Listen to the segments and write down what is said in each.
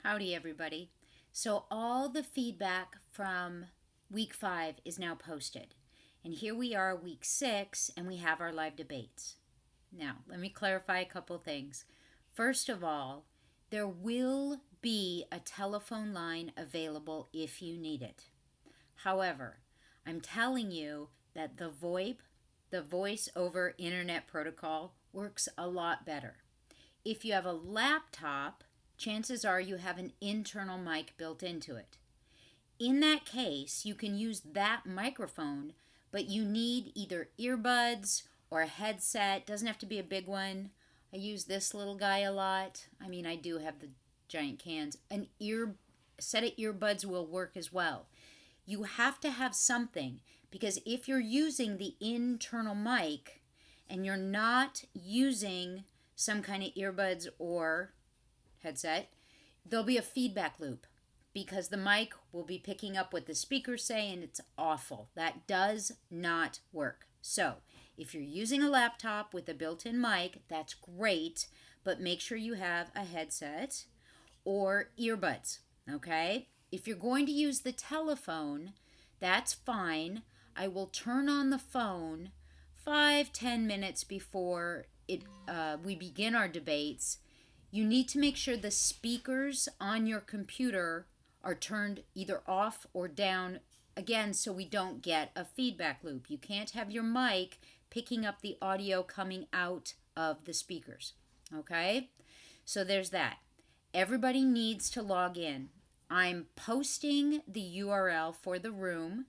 Howdy, everybody. So, all the feedback from week 5 is now posted. And here we are, week 6, and we have our live debates. Now, let me clarify a couple things. First of all, there will be a telephone line available if you need it. However, I'm telling you that the VoIP, the voice over internet protocol, works a lot better. If you have a laptop, chances are you have an internal mic built into it. In that case, you can use that microphone, but you need either earbuds or a headset. Doesn't have to be a big one. I use this little guy a lot. I do have the giant cans. An set of earbuds will work as well. You have to have something, because if you're using the internal mic and you're not using some kind of earbuds or headset, there'll be a feedback loop because the mic will be picking up what the speakers say, and it's awful. That does not work. So if you're using a laptop with a built-in mic, that's great, but make sure you have a headset or earbuds, okay? If you're going to use the telephone, that's fine. I will turn on the phone 5-10 minutes before we begin our debates. You need to make sure the speakers on your computer are turned either off or down, again, so we don't get a feedback loop. You can't have your mic picking up the audio coming out of the speakers, okay? So there's that. Everybody needs to log in. I'm posting the URL for the room.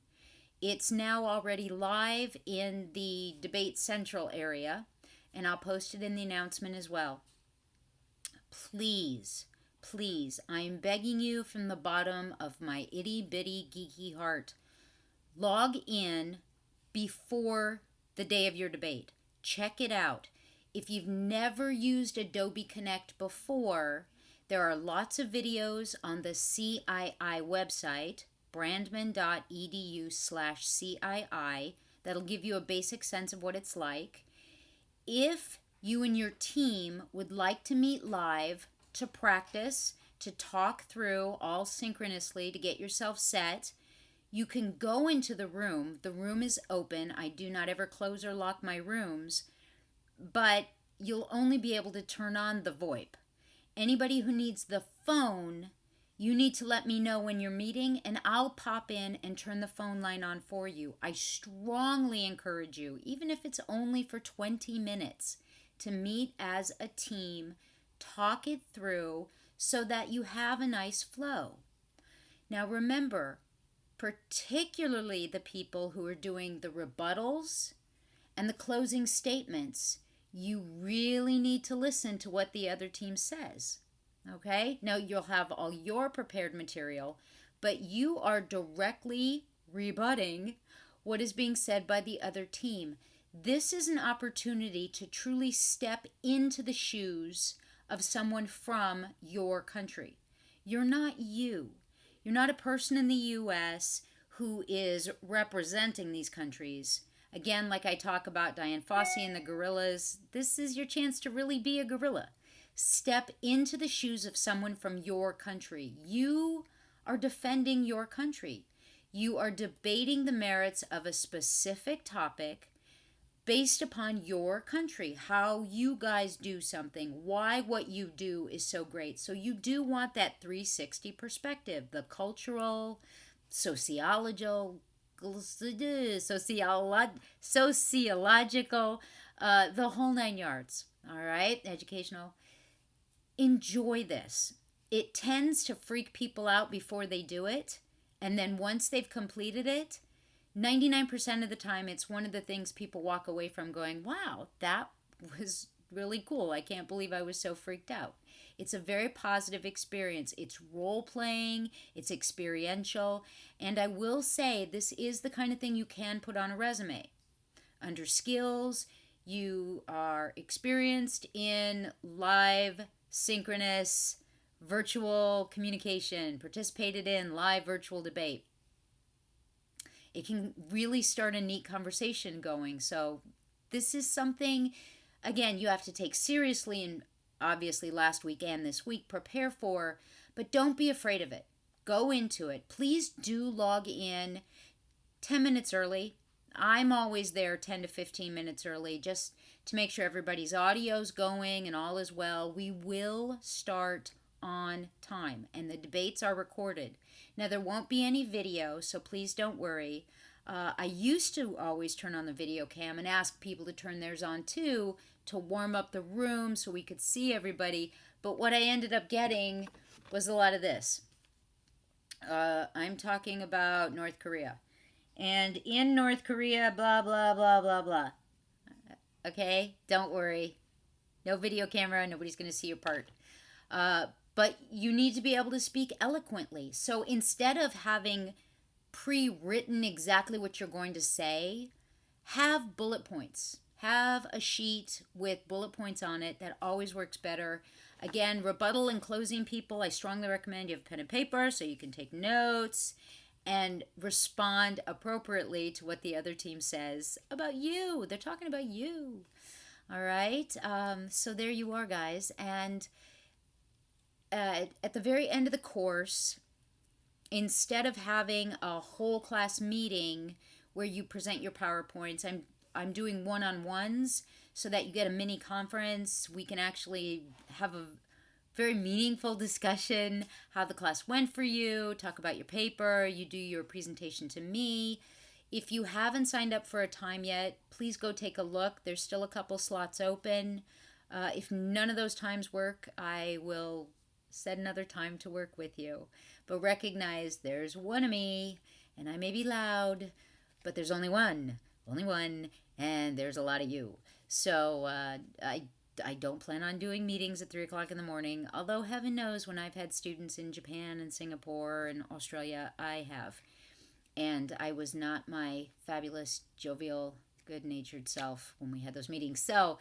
It's now already live in the Debate Central area, and I'll post it in the announcement as well. Please, please, I'm begging you from the bottom of my itty-bitty geeky heart, log in before the day of your debate. Check it out. If you've never used Adobe Connect before, there are lots of videos on the CII website, brandman.edu/CII, that'll give you a basic sense of what it's like. If you and your team would like to meet live to practice, to talk through all synchronously to get yourself set, you can go into the room. The room is open. I do not ever close or lock my rooms, but you'll only be able to turn on the VoIP. Anybody who needs the phone, you need to let me know when you're meeting, and I'll pop in and turn the phone line on for you. I strongly encourage you, even if it's only for 20 minutes, to meet as a team, talk it through so that you have a nice flow. Now remember, particularly the people who are doing the rebuttals and the closing statements, you really need to listen to what the other team says. Okay? Now you'll have all your prepared material, but you are directly rebutting what is being said by the other team. This is an opportunity to truly step into the shoes of someone from your country. You're not you. You're not a person in the U.S. who is representing these countries. Again, like I talk about Dian Fossey and the gorillas, this is your chance to really be a gorilla. Step into the shoes of someone from your country. You are defending your country. You are debating the merits of a specific topic based upon your country, how you guys do something, why what you do is so great. So you do want that 360 perspective, the cultural, sociological, the whole 9 yards. All right, educational. Enjoy this. It tends to freak people out before they do it, and then once they've completed it, 99% of the time, it's one of the things people walk away from going, wow, that was really cool. I can't believe I was so freaked out. It's a very positive experience. It's role-playing, it's experiential, and I will say this is the kind of thing you can put on a resume. Under skills, you are experienced in live, synchronous, virtual communication, participated in live virtual debate. It can really start a neat conversation going. So this is something, again, you have to take seriously and obviously last week and this week, prepare for, but don't be afraid of it. Go into it. Please do log in 10 minutes early. I'm always there 10 to 15 minutes early just to make sure everybody's audio's going and all is well. We will start on time and the debates are recorded. Now, there won't be any video, so please don't worry. I used to always turn on the video cam and ask people to turn theirs on too to warm up the room so we could see everybody. But what I ended up getting was a lot of this. I'm talking about North Korea. And in North Korea, blah, blah, blah, blah, blah. Okay? Don't worry. No video camera. Nobody's going to see your part. But you need to be able to speak eloquently. So instead of having pre-written exactly what you're going to say, have bullet points. Have a sheet with bullet points on it. That always works better. Again, rebuttal and closing people, I strongly recommend you have pen and paper so you can take notes and respond appropriately to what the other team says about you. They're talking about you. All right? So there you are, guys. And at the very end of the course, instead of having a whole class meeting where you present your PowerPoints, I'm doing one-on-ones so that you get a mini conference. We can actually have a very meaningful discussion, how the class went for you, talk about your paper, you do your presentation to me. If you haven't signed up for a time yet, please go take a look. There's still a couple slots open. If none of those times work, I will set another time to work with you. But recognize there's one of me, and I may be loud, but there's only one, and there's a lot of you. So I don't plan on doing meetings at 3 o'clock in the morning, although heaven knows when I've had students in Japan and Singapore and Australia, I have. And I was not my fabulous, jovial, good-natured self when we had those meetings. So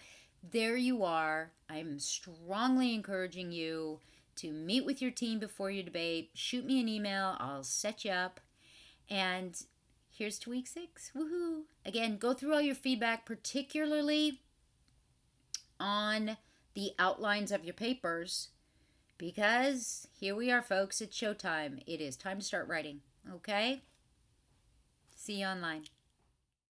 there you are. I'm strongly encouraging you to meet with your team before your debate. Shoot me an email. I'll set you up. And here's to week 6. Woohoo! Again, go through all your feedback, particularly on the outlines of your papers, because here we are, folks. It's showtime. It is time to start writing. Okay? See you online.